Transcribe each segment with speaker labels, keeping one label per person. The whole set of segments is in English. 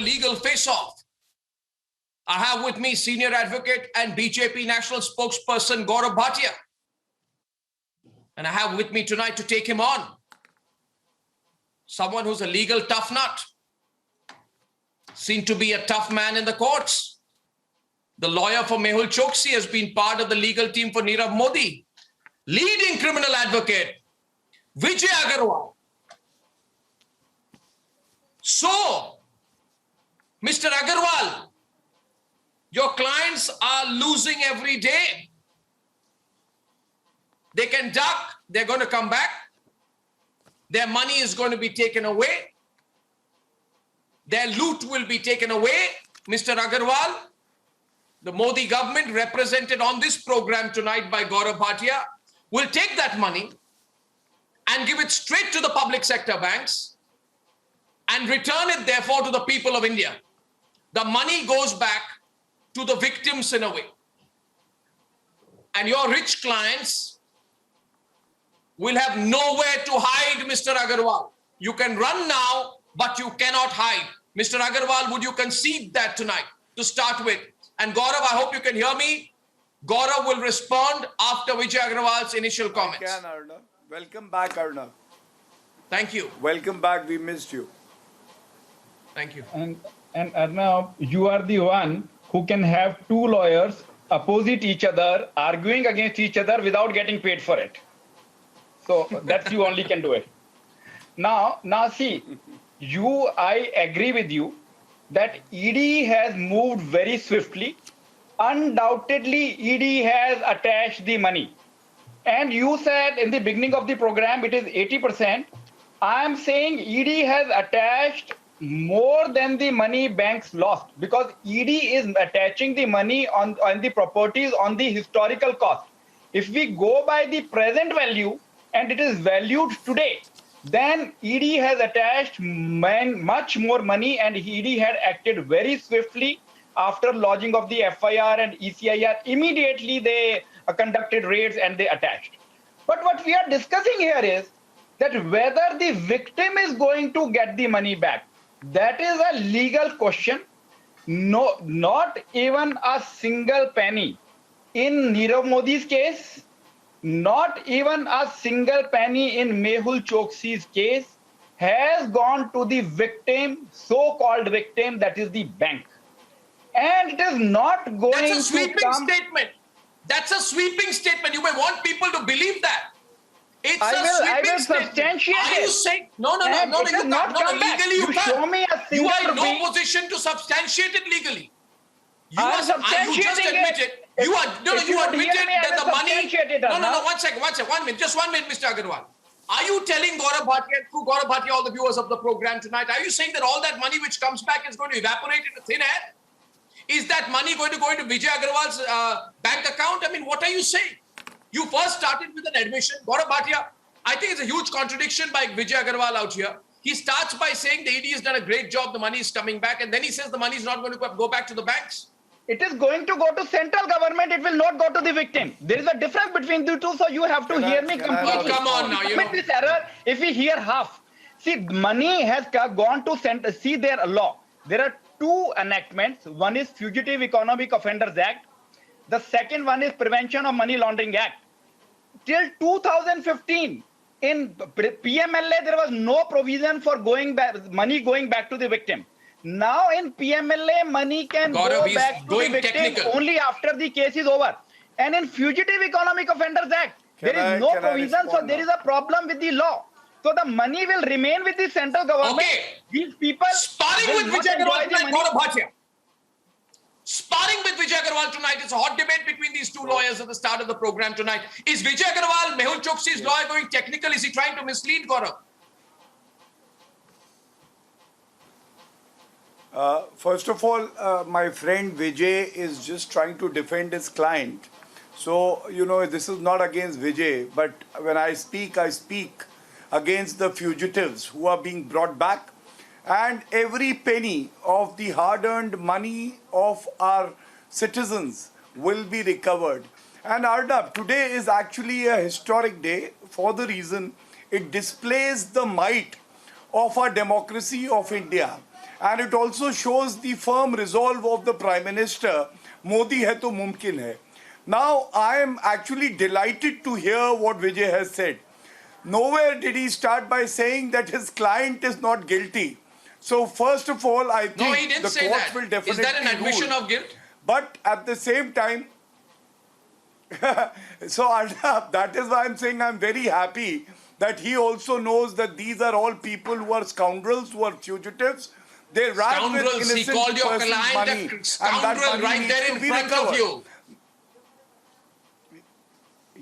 Speaker 1: legal face-off. I have with me senior advocate and BJP national spokesperson Gaurav Bhatia. And I have with me tonight to take him on someone who's a legal tough nut, seen to be a tough man in the courts. The lawyer for Mehul Choksi has been part of the legal team for Nirav Modi. Leading criminal advocate, Vijay Agarwal. So, Mr. Agarwal, your clients are losing every day. They can duck, they're going to come back. Their money is going to be taken away. Their loot will be taken away. Mr. Agarwal, the Modi government, represented on this program tonight by Gaurav Bhatia, will take that money and give it straight to the public sector banks and return it, therefore, to the people of India. The money goes back to the victims in a way. And your rich clients will have nowhere to hide, Mr. Agarwal. You can run now, but you cannot hide. Mr. Agarwal, would you concede that tonight to start with? And Gaurav, I hope you can hear me. Gaurav will respond after Vijay Agarwal's initial comments.
Speaker 2: I can, Arnav. Welcome back, Arnav.
Speaker 1: Thank you.
Speaker 2: Welcome back. We missed you.
Speaker 1: Thank you.
Speaker 3: And Arnav, you are the one who can have two lawyers opposite each other, arguing against each other without getting paid for it. So that's you only can do it. Now see, I agree with you that ED has moved very swiftly. Undoubtedly, ED has attached the money. And you said in the beginning of the program, it is 80%. I am saying ED has attached more than the money banks lost, because ED is attaching the money on the properties on the historical cost. If we go by the present value and it is valued today, then ED has attached much more money, and ED had acted very swiftly after lodging of the FIR and ECIR. Immediately they conducted raids and they attached. But what we are discussing here is that whether the victim is going to get the money back. That is a legal question. No, not even a single penny. In Nirav Modi's case, not even a single penny in Mehul Choksi's case has gone to the victim, so-called victim, that is the bank. And it is not going to come...
Speaker 1: That's a sweeping statement. That's a sweeping statement. You may want people to believe that. It's
Speaker 3: I
Speaker 1: a
Speaker 3: will
Speaker 1: sweeping statement.
Speaker 3: substantiate
Speaker 1: Are
Speaker 3: it.
Speaker 1: you saying... No,
Speaker 3: And
Speaker 1: you
Speaker 3: it is
Speaker 1: can't.
Speaker 3: not
Speaker 1: No,
Speaker 3: come back.
Speaker 1: legally you can't.
Speaker 3: Show me a
Speaker 1: You
Speaker 3: single
Speaker 1: are in no
Speaker 3: rupee.
Speaker 1: position to substantiate it legally. You
Speaker 3: I am
Speaker 1: just
Speaker 3: substantiating
Speaker 1: admitted.
Speaker 3: it.
Speaker 1: You
Speaker 3: If you would
Speaker 1: admitted
Speaker 3: hear me, I
Speaker 1: that
Speaker 3: will
Speaker 1: the money...
Speaker 3: substantiate it,
Speaker 1: No,
Speaker 3: Arnav.
Speaker 1: 1 second, 1 minute. Just 1 minute, Mr. Agarwal. Are you telling Gaurav Bhatia, through Gaurav Bhatia, all the viewers of the program tonight, are you saying that all that money which comes back is going to evaporate into thin air? Is that money going to go into Vijay Agarwal's bank account? I mean, what are you saying? You first started with an admission. Gaurav Bhatia, I think it's a huge contradiction by Vijay Agarwal out here. He starts by saying the ED has done a great job, the money is coming back, and then he says the money is not going to go back to the banks.
Speaker 3: It is going to go to central government. It will not go to the victim. There is a difference between the two, so you have to hear me completely.
Speaker 1: Oh, come on now,
Speaker 3: We commit this error if we hear half. See, money has gone to center. See their law. There are two enactments. One is Fugitive Economic Offenders Act. The second one is Prevention of Money Laundering Act. Till 2015, in PMLA, there was no provision for money going back to the victim. Now in PMLA, money can
Speaker 1: Gaurav,
Speaker 3: go back to the victim
Speaker 1: technical.
Speaker 3: only after the case is over. And in Fugitive Economic Offenders Act, there is no provision, so there is a problem with the law. So the money will remain with the central government.
Speaker 1: Okay.
Speaker 3: These people
Speaker 1: Sparring
Speaker 3: will
Speaker 1: with
Speaker 3: not
Speaker 1: Vijay
Speaker 3: enjoy
Speaker 1: Agarwal
Speaker 3: the
Speaker 1: tonight,
Speaker 3: money.
Speaker 1: Gaurav Bhatia. Sparring with Vijay Agarwal tonight. It's a hot debate between these two lawyers at the start of the program tonight. Is Vijay Agarwal, Mehul Choksi's lawyer, going technical? Is he trying to mislead, Gaurav?
Speaker 2: First of all, my friend Vijay is just trying to defend his client. So, this is not against Vijay, but when I speak against the fugitives who are being brought back, and every penny of the hard-earned money of our citizens will be recovered. And Arnav, today is actually a historic day for the reason it displays the might of our democracy of India. and it also shows the firm resolve of the Prime Minister, Modi hai to mumkin hai. Now, I am actually delighted to hear what Vijay has said. Nowhere did he start by saying that his client is not guilty. So, first of all, I
Speaker 1: No, he
Speaker 2: think
Speaker 1: didn't
Speaker 2: the
Speaker 1: say
Speaker 2: courts
Speaker 1: that.
Speaker 2: will definitely
Speaker 1: Is that an admission
Speaker 2: rule.
Speaker 1: of guilt?
Speaker 2: But at the same time, so Arnab, that is why I'm saying I'm very happy that he also knows that these are all people who are scoundrels, who are fugitives. They ran with
Speaker 1: Scoundrels, he
Speaker 2: innocent
Speaker 1: called your
Speaker 2: person's
Speaker 1: client
Speaker 2: money,
Speaker 1: a
Speaker 2: and that
Speaker 1: scoundrel
Speaker 2: money
Speaker 1: right
Speaker 2: needs
Speaker 1: there
Speaker 2: to
Speaker 1: in
Speaker 2: be
Speaker 1: front
Speaker 2: recovered.
Speaker 1: of you.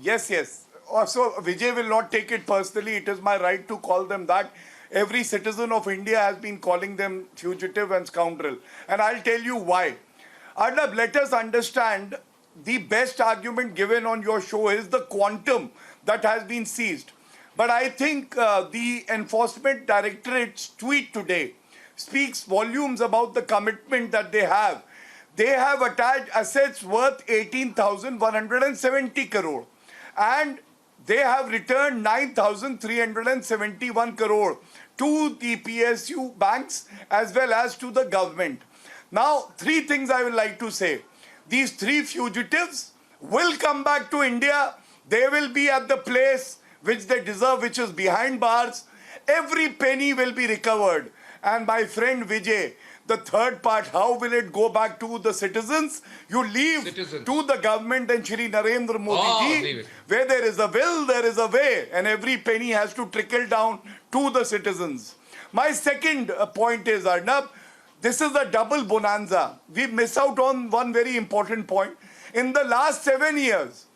Speaker 2: Yes, yes. Also, Vijay will not take it personally. It is my right to call them that. Every citizen of India has been calling them fugitive and scoundrel. And I'll tell you why. Arnab, let us understand the best argument given on your show is the quantum that has been seized. But I think the Enforcement Directorate's tweet today speaks volumes about the commitment that they have. They have attached assets worth 18,170 crore. And they have returned 9,371 crore to the PSU banks as well as to the government. Now, three things I would like to say. These three fugitives will come back to India. They will be at the place which they deserve, which is behind bars. Every penny will be recovered. And my friend Vijay, the third part, how will it go back to the citizens? You leave
Speaker 1: Citizens.
Speaker 2: to the government and Shri Narendra Modi
Speaker 1: leave
Speaker 2: ji.
Speaker 1: it.
Speaker 2: Where there is a will, there is a way. And every penny has to trickle down to the citizens. My second point is, Arnab, this is a double bonanza. We miss out on one very important point. In the last 7 years,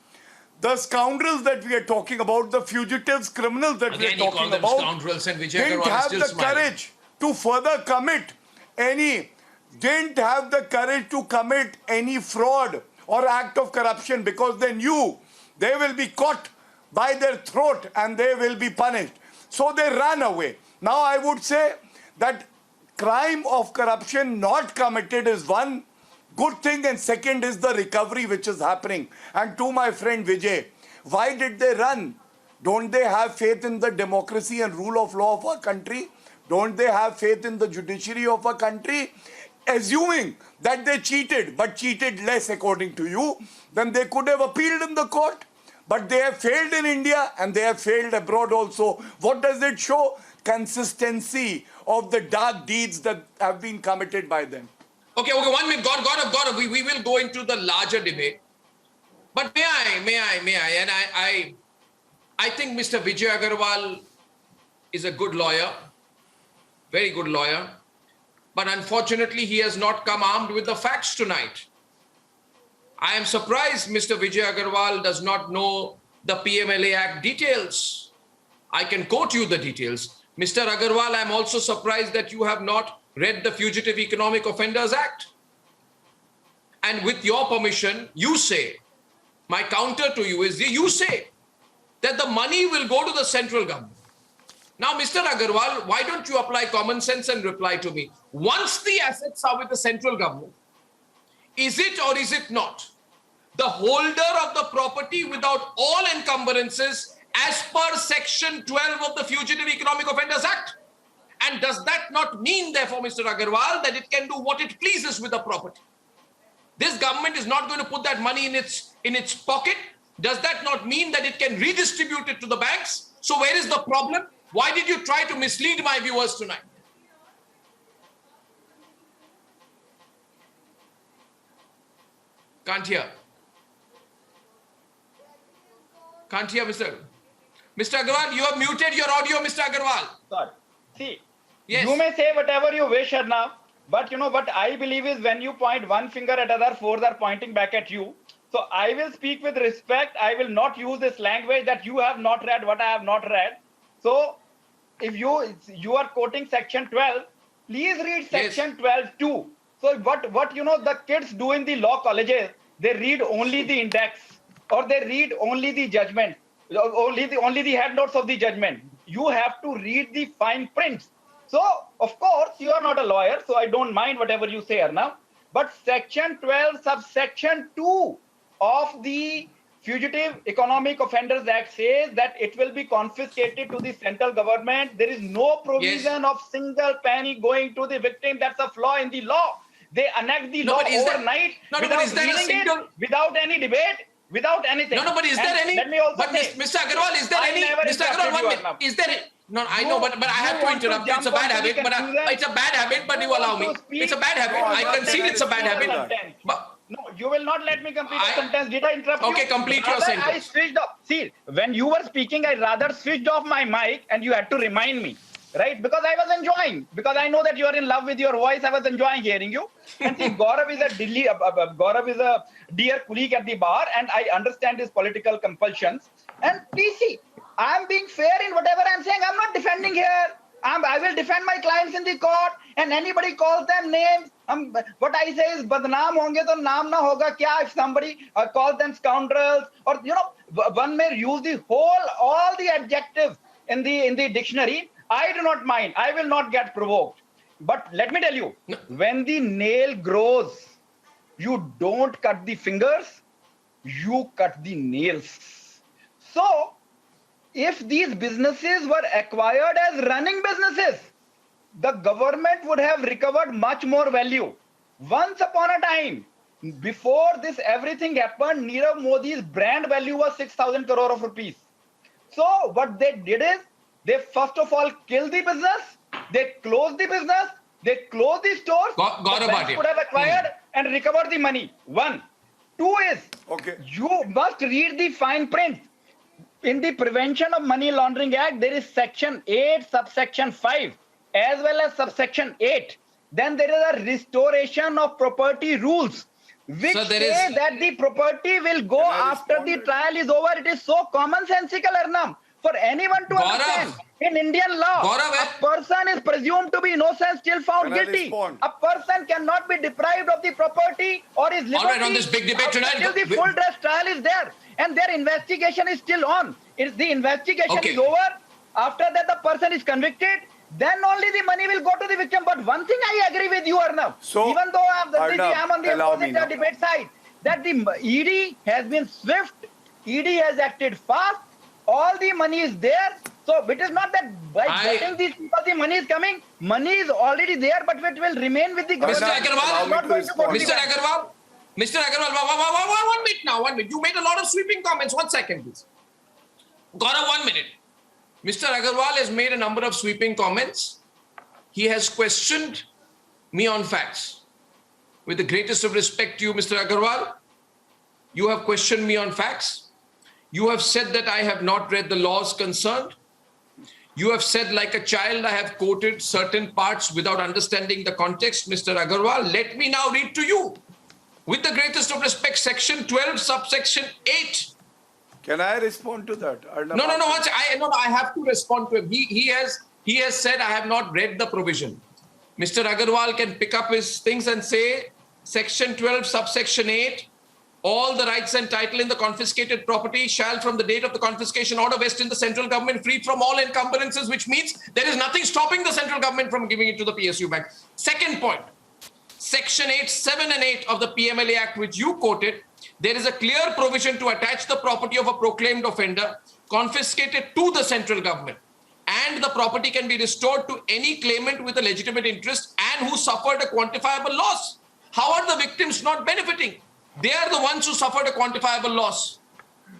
Speaker 2: the scoundrels that we are talking about, the fugitives, criminals that
Speaker 1: Again,
Speaker 2: we
Speaker 1: he
Speaker 2: are
Speaker 1: called
Speaker 2: talking
Speaker 1: them
Speaker 2: about,
Speaker 1: scoundrels and Vijay
Speaker 2: didn't
Speaker 1: Agarwal is
Speaker 2: have
Speaker 1: still
Speaker 2: the
Speaker 1: smiling.
Speaker 2: courage to further commit any fraud or act of corruption because they knew they will be caught by their throat and they will be punished. So they ran away. Now I would say that crime of corruption not committed is one good thing, and second is the recovery which is happening. And to my friend Vijay, why did they run? Don't they have faith in the democracy and rule of law of our country? Don't they have faith in the judiciary of our country? Assuming that they cheated, but cheated less according to you, then they could have appealed in the court. But they have failed in India and they have failed abroad also. What does it show? Consistency of the dark deeds that have been committed by them.
Speaker 1: Okay, 1 minute. God. We will go into the larger debate. But may I? And I think Mr. Vijay Agarwal is a good lawyer, very good lawyer. But unfortunately, he has not come armed with the facts tonight. I am surprised Mr. Vijay Agarwal does not know the PMLA Act details. I can quote you the details. Mr. Agarwal, I am also surprised that you have not read the Fugitive Economic Offenders Act. And with your permission, you say, my counter to you is, you say that the money will go to the central government. Now, Mr. Agarwal, why don't you apply common sense and reply to me? Once the assets are with the central government, is it or is it not the holder of the property without all encumbrances as per Section 12 of the Fugitive Economic Offenders Act? And does that not mean, therefore, Mr. Agarwal, that it can do what it pleases with the property? This government is not going to put that money in its pocket. Does that not mean that it can redistribute it to the banks? So where is the problem? Why did you try to mislead my viewers tonight? Can't hear. Can't hear, Mr. Agarwal. You have muted your audio, Mr. Agarwal.
Speaker 3: Sorry. See,
Speaker 1: Yes.
Speaker 3: you may say whatever you wish, Arnab, but you know what I believe is when you point one finger at other, four are pointing back at you. So I will speak with respect. I will not use this language that you have not read what I have not read. So if you are quoting Section 12, please read Section 12 too. So what you know the kids do in the law colleges, they read only the index or they read only the judgment, only the head notes of the judgment. You have to read the fine prints. So of course you are not a lawyer, so I don't mind whatever you say, Arnab. But Section 12, subsection 2 of the Fugitive Economic Offenders Act says that it will be confiscated to the central government. There is no provision of single penny going to the victim. That's a flaw in the law. They enact the
Speaker 1: No,
Speaker 3: law
Speaker 1: but is there-
Speaker 3: overnight
Speaker 1: No, but
Speaker 3: without
Speaker 1: is there a
Speaker 3: reading
Speaker 1: single-
Speaker 3: it, without any debate, without anything.
Speaker 1: No, but is there
Speaker 3: And
Speaker 1: any?
Speaker 3: Let me also
Speaker 1: But
Speaker 3: say,
Speaker 1: Mr. Agarwal, is there
Speaker 3: I
Speaker 1: any?
Speaker 3: never
Speaker 1: Mr. Agarwal,
Speaker 3: interrupted
Speaker 1: one
Speaker 3: you,
Speaker 1: minute.
Speaker 3: Arnab.
Speaker 1: Is there? No, I know, but I have
Speaker 3: you
Speaker 1: to
Speaker 3: want to
Speaker 1: interrupt you. It's a
Speaker 3: jump
Speaker 1: bad
Speaker 3: onto the
Speaker 1: habit, but
Speaker 3: conclusion.
Speaker 1: it's a bad habit. But you allow me.
Speaker 3: want to speak.
Speaker 1: It's a bad habit.
Speaker 3: No,
Speaker 1: I
Speaker 3: not
Speaker 1: concede
Speaker 3: let
Speaker 1: it's a
Speaker 3: me
Speaker 1: bad
Speaker 3: finish
Speaker 1: habit.
Speaker 3: the sentence.
Speaker 1: But
Speaker 3: No, you will not let me complete the
Speaker 1: I-
Speaker 3: sentence. Did I interrupt you?
Speaker 1: Okay, complete your
Speaker 3: Rather, I
Speaker 1: sentence.
Speaker 3: switched off. See, when you were speaking, I rather switched off my mic and you had to remind me, right? Because I was enjoying. Because I know that you are in love with your voice. I was enjoying hearing you. And see, Gaurav is a dear colleague at the bar, and I understand his political compulsions. And please see, I'm being fair in whatever I'm saying. I'm not defending here. I will defend my clients in the court, and anybody calls them names. What I say is, badnaam honge to naam na hoga kya? If somebody calls them scoundrels, or one may use all the adjectives in the dictionary. I do not mind. I will not get provoked. But let me tell you, when the nail grows, you don't cut the fingers, you cut the nails. So, if these businesses were acquired as running businesses, the government would have recovered much more value. Once upon a time, before this everything happened, Nirav Modi's brand value was 6,000 crore of rupees. So what they did is, they first of all killed the business, they closed the business, they closed the stores,
Speaker 1: Gaurav
Speaker 3: the banks
Speaker 1: Bhatia.
Speaker 3: would have acquired and recovered the money. One. Two is,
Speaker 2: Okay.
Speaker 3: you must read the fine print. In the Prevention of Money Laundering Act, there is section 8, subsection 5, as well as subsection 8. Then there is a restoration of property rules, which
Speaker 1: So there
Speaker 3: say
Speaker 1: is-
Speaker 3: that the property will go
Speaker 2: Can I
Speaker 3: after the
Speaker 2: respond?
Speaker 3: trial is over. It is so commonsensical, Arnam, for anyone to
Speaker 1: Gaurav.
Speaker 3: understand. In Indian law,
Speaker 1: Gaurav,
Speaker 3: a person is presumed to be innocent till found
Speaker 2: Can I
Speaker 3: guilty.
Speaker 2: respond?
Speaker 3: A person cannot be deprived of the property or his liberty
Speaker 1: All right, on this big debate tonight,
Speaker 3: until the
Speaker 1: we-
Speaker 3: full dress trial is there, and their investigation is still on. If the investigation
Speaker 1: Okay.
Speaker 3: is over, after that the person is convicted, then only the money will go to the victim. But one thing I agree with you, Arnab,
Speaker 2: So,
Speaker 3: even though I'm
Speaker 2: Arnab,
Speaker 3: on the
Speaker 2: allow me
Speaker 3: opposite
Speaker 2: now.
Speaker 3: debate side, that the ED has been swift, ED has acted fast, all the money is there. So it is not that by getting these people the money is coming, money is already there, but it will remain with the government.
Speaker 1: Mr. Agarwal,
Speaker 3: It is not going to go to the
Speaker 1: Mr.
Speaker 3: bank.
Speaker 1: Agarwal, 1 minute now, 1 minute. You made a lot of sweeping comments. 1 second, please. Gaurav, 1 minute. Mr. Agarwal has made a number of sweeping comments. He has questioned me on facts. With the greatest of respect to you, Mr. Agarwal, you have questioned me on facts. You have said that I have not read the laws concerned. You have said, like a child, I have quoted certain parts without understanding the context. Mr. Agarwal, let me now read to you. With the greatest of respect, section 12, subsection 8.
Speaker 2: Can I respond to that? Arnab?
Speaker 1: No, I have to respond to him. He has said, I have not read the provision. Mr. Agarwal can pick up his things and say, section 12, subsection 8, all the rights and title in the confiscated property shall from the date of the confiscation order vest in the central government free from all encumbrances, which means there is nothing stopping the central government from giving it to the PSU bank. Second point, section 8, 7 and 8 of the PMLA Act, which you quoted, there is a clear provision to attach the property of a proclaimed offender confiscated to the central government, and the property can be restored to any claimant with a legitimate interest and who suffered a quantifiable loss. How are the victims not benefiting? They are the ones who suffered a quantifiable loss.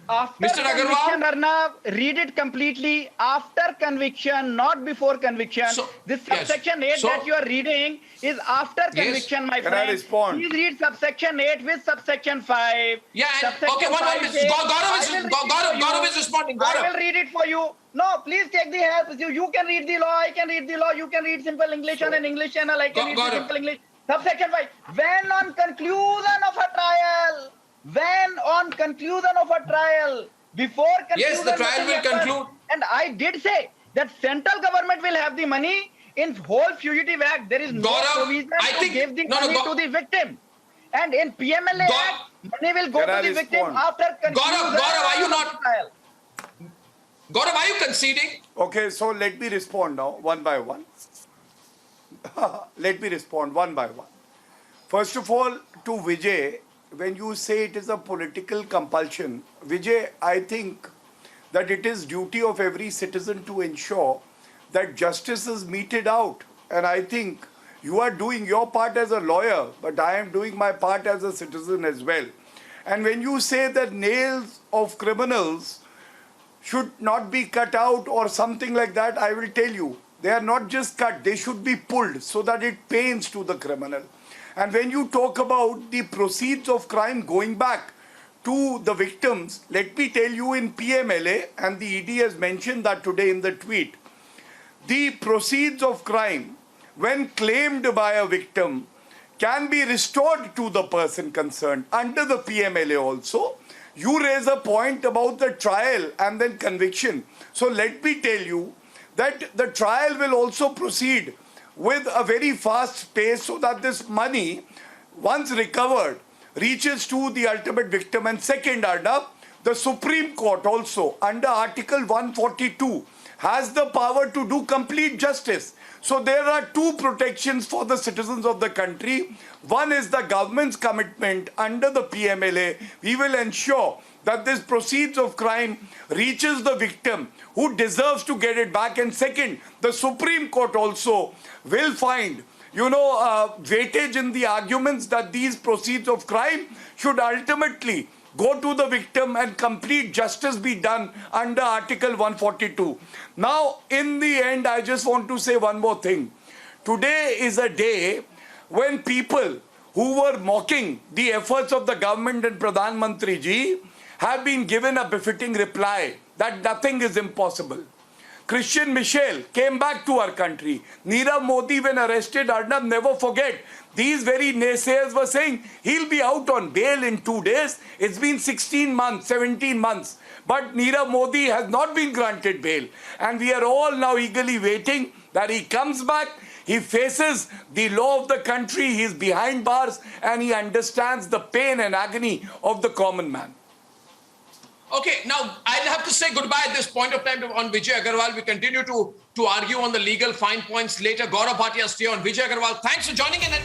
Speaker 3: After
Speaker 1: Mr.
Speaker 3: conviction,
Speaker 1: Agarwal?
Speaker 3: Arnab, read it completely. After conviction, not before conviction.
Speaker 1: So-
Speaker 3: This
Speaker 1: yes.
Speaker 3: subsection 8
Speaker 1: So-
Speaker 3: that you are reading is after
Speaker 1: Yes.
Speaker 3: conviction, my
Speaker 2: Can I
Speaker 3: friend.
Speaker 2: respond?
Speaker 3: Please read subsection 8 with subsection 5.
Speaker 1: Yeah, and
Speaker 3: Subsection
Speaker 1: okay, one
Speaker 3: 5
Speaker 1: minute.
Speaker 3: says-
Speaker 1: Gaurav
Speaker 3: I will read it for
Speaker 1: Gaurav
Speaker 3: you.
Speaker 1: is responding.
Speaker 3: I
Speaker 1: Gaurav.
Speaker 3: will read it for you. No, please take the help. You can read the law. I can read the law. You can read simple English on an English channel. I can read the
Speaker 1: Gaurav.
Speaker 3: simple English. Subsection 5. When on conclusion of a trial, before conclusion,
Speaker 1: Yes, the trial
Speaker 3: nothing
Speaker 1: will
Speaker 3: happens.
Speaker 1: conclude.
Speaker 3: And I did say that central government will have the money. In whole Fugitive Act, there is no
Speaker 1: Gaurav,
Speaker 3: provision
Speaker 1: I
Speaker 3: to
Speaker 1: think-
Speaker 3: give the
Speaker 1: no,
Speaker 3: money
Speaker 1: Ga-
Speaker 3: to the victim. And in PMLA
Speaker 1: Ga-
Speaker 3: Act, money will go
Speaker 2: Can
Speaker 3: to
Speaker 2: I
Speaker 3: the victim
Speaker 2: respond?
Speaker 3: after conclusion
Speaker 1: Gaurav, are you
Speaker 3: of the
Speaker 1: not-
Speaker 3: trial.
Speaker 1: Gaurav, are you conceding?
Speaker 2: Okay, so let me respond now, one by one. Let me respond one by one. First of all, to Vijay, when you say it is a political compulsion, Vijay, I think that it is duty of every citizen to ensure that justice is meted out. And I think you are doing your part as a lawyer, but I am doing my part as a citizen as well. And when you say that nails of criminals should not be cut out or something like that, I will tell you, they are not just cut, they should be pulled so that it pains to the criminal. And when you talk about the proceeds of crime going back to the victims, let me tell you, in PMLA, and the ED has mentioned that today in the tweet, the proceeds of crime, when claimed by a victim, can be restored to the person concerned under the PMLA also. You raise a point about the trial and then conviction. So let me tell you that the trial will also proceed with a very fast pace so that this money, once recovered, reaches to the ultimate victim. And second, Arnab, the Supreme Court also, under Article 142, has the power to do complete justice. So there are two protections for the citizens of the country. One is the government's commitment under the PMLA. We will ensure that this proceeds of crime reaches the victim who deserves to get it back. And second, the Supreme Court also will find, weightage in the arguments that these proceeds of crime should ultimately go to the victim and complete justice be done under Article 142. Now, in the end, I just want to say one more thing. Today is a day when people who were mocking the efforts of the government and Pradhan Mantri ji have been given a befitting reply that nothing is impossible. Christian Michel came back to our country. Nirav Modi, when arrested, Arnab, never forget, these very naysayers were saying he'll be out on bail in 2 days. It's been 16 months, 17 months. But Nirav Modi has not been granted bail. And we are all now eagerly waiting that he comes back, he faces the law of the country, he's behind bars, and he understands the pain and agony of the common man.
Speaker 1: Okay, now I'll have to say goodbye at this point of time on Vijay Agarwal. We continue to argue on the legal fine points later. Gaurav Bhatia, stay on. Vijay Agarwal, thanks for joining in. And